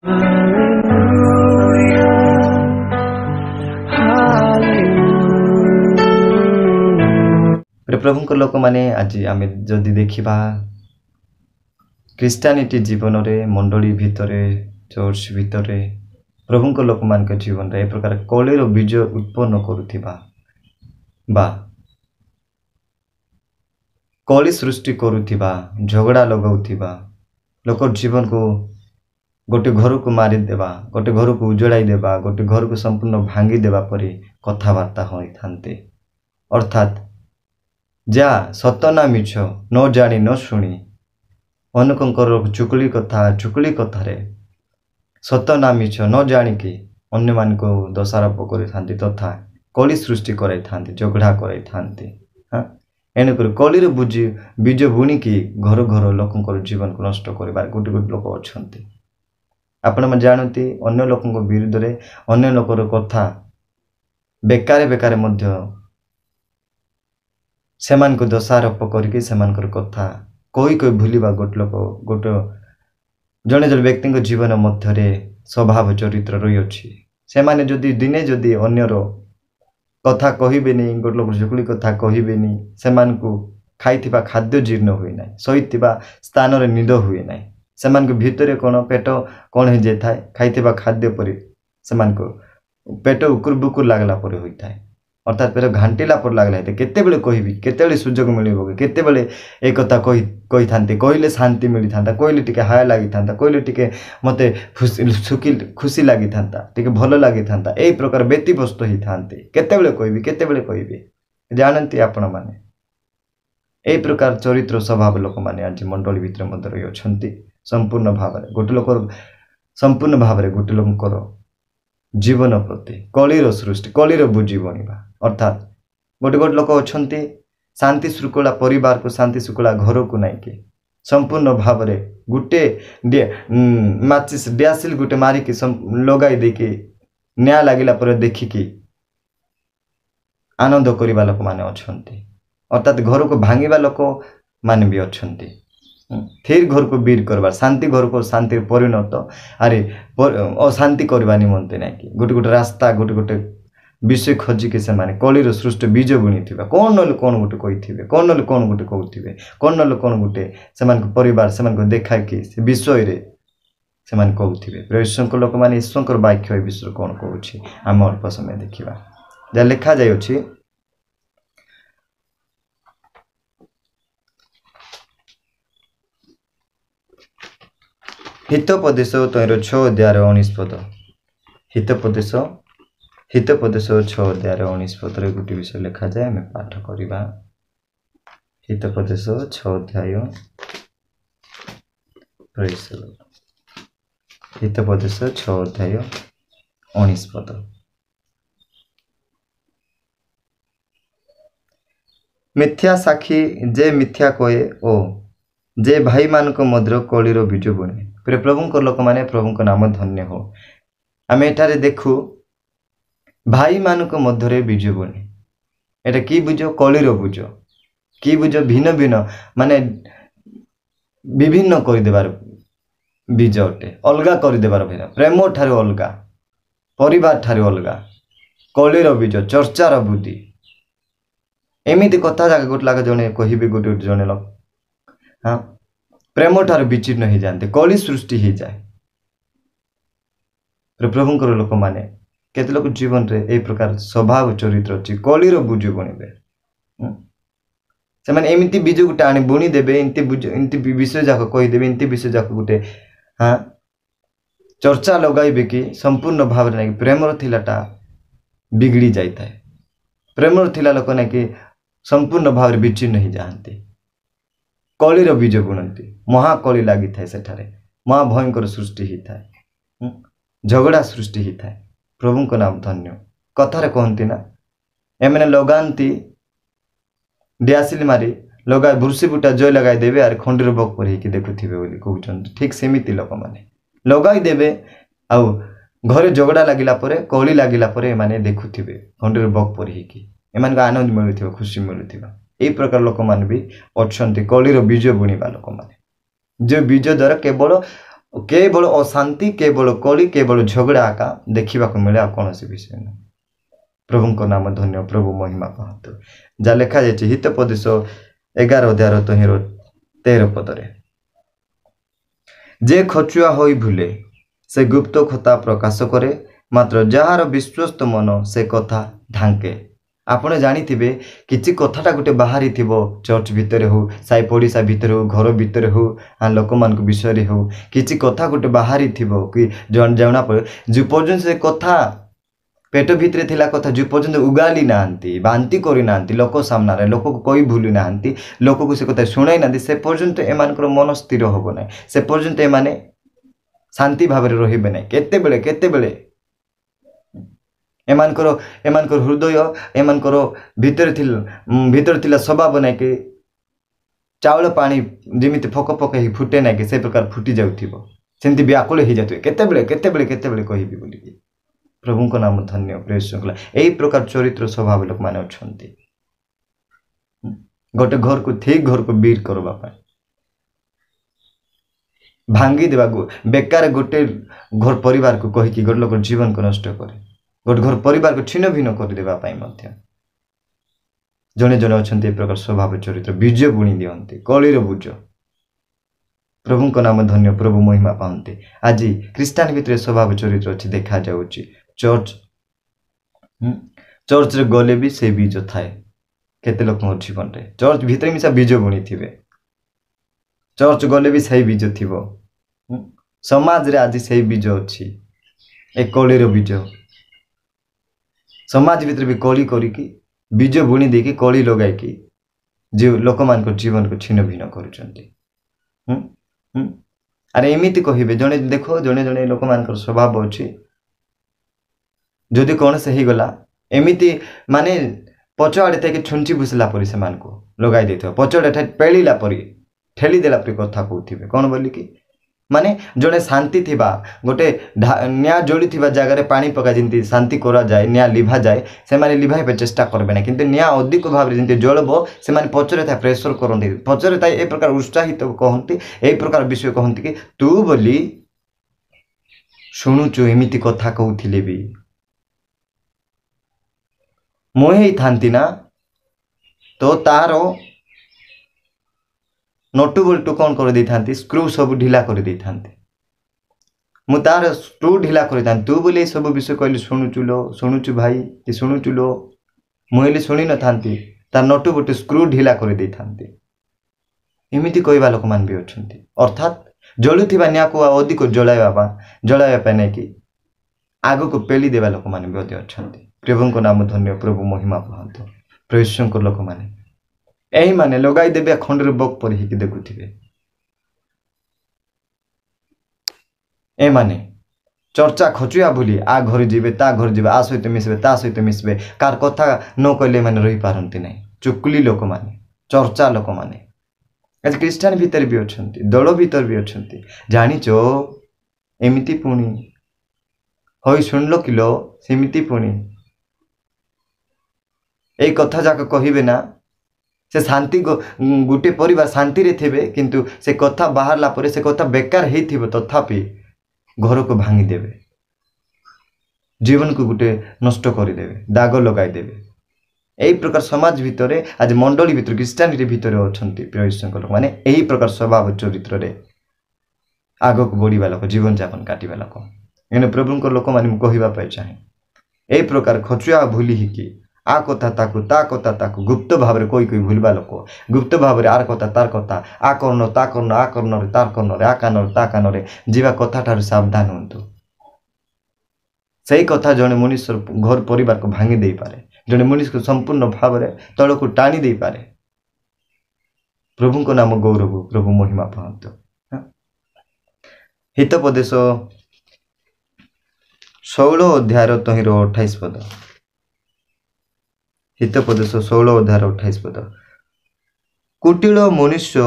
प्रभु लोक माने आज आम जदि देखा क्रिस्टियानिटी जीवन रे मंडली भितर चर्च भितर प्रभु लोक मान जीवन रे प्रकार कलिर बीज उत्पन्न करुथिबा बा कली सृष्टि करुथिबा झगड़ा लगाउथिबा लोक जीवन को गोटे घर को मारी देबा गोटे घर को उजड़ाई देबा गोटे घर को संपूर्ण भांगी देबा परी कथावार्ता होई थांते अर्थात जा सतना मिछ न जानी न शुणी अनेकंकर चुकली कथा रे सतना मिछ न जानिकी अन्य मान को दोषारोप कर तथा कली सृष्टि कराई थांती झगड़ा कराई थांती। हाँ एणुक कलिर बीज बुणिकी घर घर लोकंकर जीवन को नष्ट कर गोटे गोटे लोक अच्छा आपण मैंने जानती अन्य लोकों विरुद्ध रे अन्य लोकर कथा बेकार बेकार मध्य सेमान को दोषारोप करके सेमानकर कथा कोई कोई भूलिबा गोटे लोक गोटे जड़े जड़े व्यक्ति जीवन मध्य स्वभाव चरित्र रही अछि से माने जदि दिने जदि अन्यर कथा कहबेनी गोटे लोक झुकली कथा कहबेनी सेमान को खाइथिबा खाद्य जीर्ण हुए ना शोइथिबा स्थान रे निद हुए ना सेमान को भितर कौन पेट कौन हो जाए खाइथिबा खाद्य परि सेमान को पेट उकुर बुकुर लागला परि होइथाय अर्थात पेट घांटीला पर लागला है केते बेले कहबी केते बेले सुजोग मिलिबो केते बेले ए कथा कहि थांते कहले शांति मिली थांता कहले टिके हाय लागि थांता कहले टिके मते खुशी लागि थांता टिके भलो लागि थांता एई प्रकार व्यतिव्यस्त ही थांते केते बेले कहबी जानंती आपण माने एई प्रकार चरित्र स्वभाव लोक माने आज मंडली भितर मध्य रही अछंती संपूर्ण भाव गोटे लोक संपूर्ण भाव गोटे लोकर जीवन प्रति कलिर सृष्टि कलिर बुझी बणिबा अर्थात गोटे गोटे लोक अच्छा शांति श्रृंखला परिवार को शांति श्रृंखला घर को नहीं कि संपूर्ण भाव गोटे माचिस डियासिल गोटे मारिकी लगाई देकी न्याय लगिला पर देखिकी आनंद करवा लोक माने अछंती अर्थात घर को भांगिबा लोक माने भी अछंती फिर घर को वीर करवार शांति घर को शांति परिणत अरे अशांति करवा निमंते ना कि गोटे गोटे रास्ता गोटे गोटे विषय खोजिके से माने कलिर सृष्टि बीज बुणी थिबा कौन नले कौन गोटे कहिथिबे कौन नले कौन गोटे कहउथिबे कौन नले कौन गोटे सेमान को परिवार सेमान को देखा कि से विषय रे सेमान कहउथिबे प्रभु लोक माने ईश्वरकर वाक्य ए विषय कौन कहउछि हम अल्प समय देखिबा जा लिखा जाय अछि हितोपदेश तैर 6 अध्याय 19 पद हितोपदेश 6 अध्याय 19 पद रे गोटे विषय लिखा जाए आम पाठ करवा हितोपदेश 6 अध्याय हितोपदेश 6 अध्याय 19 पद मिथ्या साक्षी जे मिथ्या कहे ओ जे भाई मान को मध्य कलिर बीज बुणे प्रभु लोक माने प्रभु नाम धन्य हो आम एठारे देखु भाई मान को मध्य बीज बुणे एटा कि बुझ कलिर बुझ कि बुझ भिन्न भिन्न माने विभिन्न करदेबार बीज अटे अलगा करदेबार भिन्न प्रेम ठारे अलगा परिवार ठारे अलगा कलिर बीज चर्चार बुद्धि एमिति कथा जाके गोटे लाग जने कहबे गोटे जने लोक हाँ प्रेम ठार विचिन्न हो जाते कली सृष्टि हो जाए प्रभुंकर लोक माने केते लोक जीवन रे ए प्रकार स्वभाव चरित्र अच्छी कलिर बुझ बुणवे से माने एमती बीज गोटे आनी बुणी देबे इनती विषय जाक कहीदेवे इनती विषय जाक गोटे हाँ चर्चा लगाइबे कि संपूर्ण भाव में प्रेमर थिलाटा बिगड़ी जाए प्रेमर थिला लोक ना कि संपूर्ण भाव विच्छिन्न हो जाती कलिर बीज बुणती महाकली लगी थाए सेठारे महाभयंकर सृष्टि ही थाए झगड़ा सृष्टि ही थाए प्रभु को नाम धन्य कथारे कहती ना एमने लगाती डियासिल मारी लगा भूसी बुटा जय लगाई देवे आर खंडीर बक पर देखुथिबे बोली कहउछन ठीक सेमिति लोक माने लगाई देवे आउ घरे झगड़ा लागिला परे कली लागिला परे माने देखुथिबे खंडीर बक पर एमान को आनंद मिलुथिबा खुशी मिलुथिबा ए प्रकार लोक मान भी अच्छा कलिर बीज बुणवा लोक माने जो बीज द्वारा केवल केवल अशांति केवल कली केवल झगड़ा आका देखा मिले कौन विषय नहीं। प्रभु को नाम धन्य प्रभु महिमा पाहतु जहाँ लिखा जाए हितोपदेश 11 अध्याय तहिर 13 पदरे जे खचुआ होई भूले से गुप्त कथा प्रकाश करे मात्र जार विश्वस्त मन से कथा ढांके। आपण जानिथिबे किछि कथाटा गोटे बाहरी थिबो चर्च भितर हो साई पड़िशा भितर हो घर भितर हो लोक मान विषय हो किछि कथा गोटे बाहरी थिबो कि जाना पर जो पर्यंत से कथा पेट भितर थिला कथा जो पर्यंत उगाली नांती बांती करी नांती लोक सामना रे लोक को कोई भूली नांती लोक को से कथा सुनाई नांती से पर्यंत एमानकर मन स्थिर होबो नै से पर्यंत एमाने शांति भाव रे रहिबे नै। केते बेले एमानकर हृदय एमानकर भीतर थिला स्वभाव नै कि चाउल पानी जेमिति फक फक ही फुटे नै कि से प्रकार फुटी जाउथिबो सेंति व्याकुल ही जातु केते बेले कहिबी बोली। प्रभु को नाम धन्य प्रिय श्रृंखला यही प्रकार चरित्र स्वभाव लोक माने अछंती गोटे घर को ठीक घर को बीर करबा पाए भांगी देवा बेकार गोटे घर परिवार को कहि कि गोटे लोक जीवन को नष्ट करे गोटे घर परिवार को छिन्न भिन्न कर देबा पाए मध्य जने जने अछंती ए प्रकार स्वभाव चरित्र बीज बुणी दियंती कलीर बुझ। प्रभु को नाम धन्य प्रभु महिमा पाते आज ख्रीष्टान भितर स्वभाव चरित्र अच्छी देखा जाउची चर्च रे गले भी से बीज थाए केते लोक जीवन रे चर्च भीतर मिसा बीज बुणी थिबे चर्च गले भी सही बीज थिबो समाज रे आज सही बीज अछि ए कलीर बीज समाज भीतर भी कली करिकी बीज बुणी देकी कली लगाई की जो लोक मान को जीवन को छिन्न भिन्न करूचंती। अरे एमिति कहिबे जने देखो जने जने लोक मान स्वभाव अछि जदि कौन से ही गला एमिति माने पछआड़े थे छुंची भुसला परी से मान को लगाई देथिबो पछआड़े पेलिला परी ठेली देला परी कथा कहउथिबे कौन बोली कि माने जने शांति थिबा गोटे न्या जोड़ी थिबा जगह रे पानी पका जिंती शांति करा जाए न्या लिभा जाए से माने लिभाई पे चेष्टा करबे ना किंतु न्या अधिक भाव रे जिंती जळबो से माने पछरे था प्रेशर करंती पछरे था ए प्रकार उत्साहित कहंती ए प्रकार विषय कहंती कि तू बोली शुणुचु एमिति कथा कहउथिले भी मोहे थांती ना तो तारो नटू बोल्टू कौन कर दे थांती स्क्रू सब ढिला कर दे थांती मु तार स्क्रू ढिला कर थांती तू बोले सब विषय कहली शुणुचु भाई कि शुणुचु लो मुहले शुणी न थांती तार नटू बोल्टू स्क्रू ढिला कर दे थांती एमिति कहवा लोक मान भी अछंती अर्थात जळुथिबा न्या को अधिक जळाइबा नै कि आगो को पेली देवा लोक मान भी अछंती। प्रभु को नाम धन्य प्रभु महिमा पाहतु प्रभु को लोक माने यही माने लगाई देबे खंडर बक पर ही देखुथिबे ए माने चर्चा खचुआ भूली आ घर जीवे ता घर जीवे आ सहित मिसबे ता सहित मिसबे कार कथा न कहले माने रही पारंती नै चुकुली लोक माने चर्चा लोक माने आज क्रिश्चियन भीतर भी अछंती दल भीतर भी अछंती जानिचो एमिति पुणी होई सुनलो किलो सेमिति पुणी ए कथा जाक कहिबे ना से शांति गोटे परिवार शांति रे थिबे किंतु से कथा बाहरला परे से कथा बेकार हेई थिबो तथापि घर को भांगी देबे जीवन को गोटे नष्ट कर देबे दाग लगाई देबे एही प्रकार समाज भितर आज मंडली भितर क्रिश्चियनिटी भितर अछंती प्रियसंक लोक माने एही प्रकार स्वभाव चरित्र रे आगो को बढ़िबा लोक जीवन यापन काटिबा लोक एने प्रभु को लोक माने कहिबा पाइ चाहे एही प्रकार खचुआ भूली ही कि आ कथा ताकू गुप्त भाव रे कोई भूलबा लोक गुप्त भाव रे आर कथा तार कथा आ करनो ता करनो आ करनो रे तार करनो रे आ कानो ता कानो रे जीवा कथा ठार सावधान होंतु सही कथा जने मनुष्य घर परिवार को भांगी दे पारे जने मनुष्य को संपूर्ण भाव रे तळ को टाणी दे पारे। प्रभु को नाम गौरव प्रभु महिमा पाहतु। हितोपदेश 16 अध्याय तहिर 28 पद हितोपदेश 16 अध्याय 28 पद कुटिल मनुष्य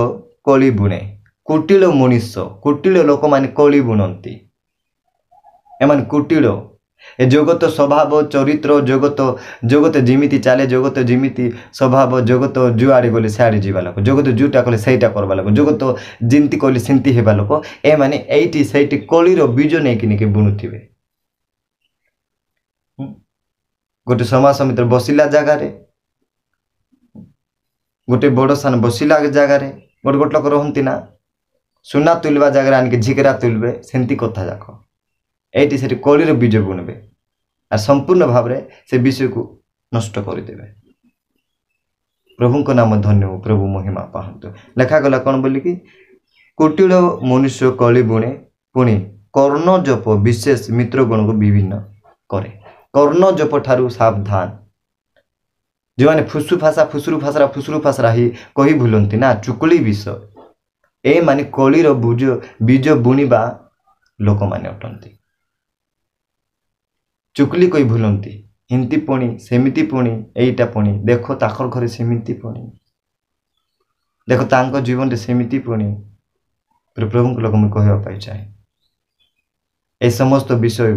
कली बुणे कुटिल लोक माने कली बुणंती एमान कुटिल ए जगत स्वभाव चरित्र जगत जगत जिमिति चले जगत जिमिति स्वभाव जगत जुआड़े गले सियाड़े जीवा लोक जगत जुटा कले सहीटा करवा लोक जगत जिंती कले सेमती हेबा लोक ए माने एइटी सहीटी कलिर बीज नहीं कि बुणुथिबे गोटे समाज समिति बसिला जगार गोटे बड़ सान बसिला जगार गोटे गोटे लोक रहती ना सुना तुलवा जगह आनिक झिकरा तुलबे सेमती कथा जाक एटी से कलिर बीज बुणबे और संपूर्ण भाव से विषय को नष्ट करदेवे। प्रभु को नाम धन्य हो प्रभु महिमा पाहतु लेखागला कौन बोल कि कुटिल मनुष्य कली बुणे पुणी कर्ण जप विशेष मित्र गुण को विभिन्न करे कर्ण जप ठारू सावधान जो मैंने फुसुरु फासरा ही कही भूलती ना चुकुली विष ए माने कलिर बीज बुणिबा लोक माने अटंती चुकली कोई भूलती हिंती पुणी सेमिति पुणी एटा पुणी देखो ताकर घरे सेमिति पुणी देखो तांको जीवन रे सेमिति पुणी प्रभु को लोक मैं कहवा चाहे ए समस्त विषय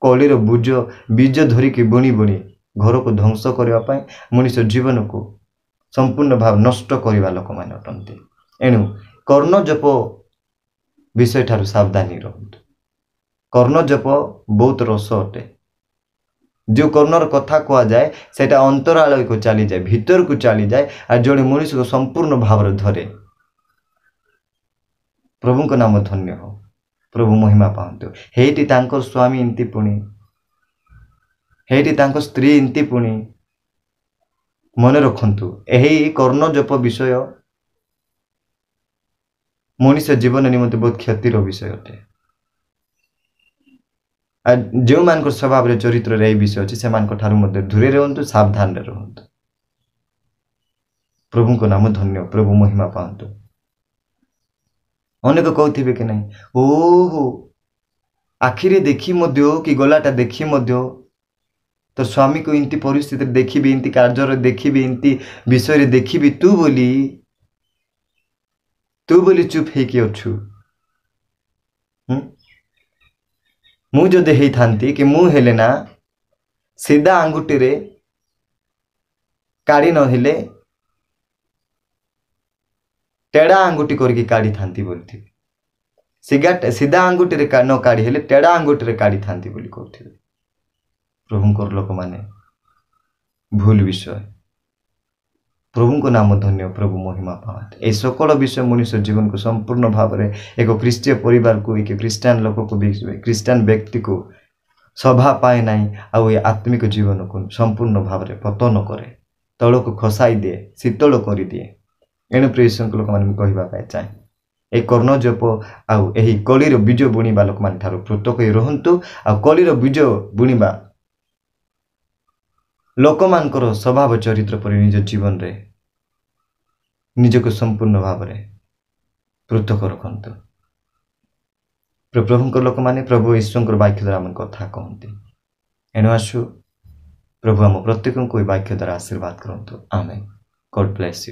कलिर बीज धरिकी बुणी बुणी घर को ध्वंस करने मनुष्य जीवन को संपूर्ण भाव नष्ट करने लोक मैंने अटंती एणु कर्ण जप विषय ठारू सावधानी रहतु कर्ण जप बहुत रस अटे जो कर्णर कथा कह जाए सेटा अंतरालय को चली जाए भीतर को चली जाए और जड़े मनुष्य को संपूर्ण भाव धरे प्रभु को नाम धन्य हो प्रभु महिमा पाहतु हेटी तांकर स्वामी इंती पुणी हेटी तांकर स्त्री इंती पुणी मन रखंतु यही कर्ण जप विषय मनुष्य जीवन निमंते बहुत क्षतिर विषय अटे जो मान स्वभाव रे चरित्र रे विषय अच्छे से दूरे रहतु सावधान रहतु प्रभु को नाम धन्य प्रभु महिमा पाहतु अनेक कहते कि नहीं ओहो आखिरे देखी मध्य कि गलाटा देखी मध्य तो स्वामी को इनती परिस्थिति देखी इनती कार्य देखी इनती विषय देखी तू बोली चुप है कि अच्छु मु जदि हेई थांती कि मु हेले ना सीधा आंगुठी रे काढ़ी न हेले टेढ़ा आंगुठी करके काढ़ी थांती बोलती सीधा आंगुठी रे न काढ़ी हेले टेढ़ा आंगुठी रे काढ़ी थांती बोली कहते प्रभुंकर लोक माने भूल विषय प्रभु को नाम धन्य प्रभु महिमा पाते ए सकल विषय मनुष्य जीवन को संपूर्ण भाव में एक ख्रीष्टीय परिवार को एक ख्रीष्टान लोक को ख्रीष्टान व्यक्ति को सभा पाए नहीं आउ ये आत्मिक जीवन को संपूर्ण भाव में पतन करे तल को खसाई दिए शीतल कर दिए एणु प्रिय लोक मैंने कहवाई चाहे ए कर्ण जप आउ यही कलिर बीज बुणिबा लोक मान ठारू पृथक होई रहंतु आ कलिर बीज बुणिबा लोक मानकर स्वभाव चरित्र पर निज जीवन रे निज को संपूर्ण भाव में पृथक रखंतु प्रभुंकर लोक माने प्रभु ईश्वर वाक्य द्वारा आम कथा कहते एणु आसु प्रभु आम प्रत्येक को वाक्य द्वारा आशीर्वाद करंतु आमेन गॉड ब्लेस यू।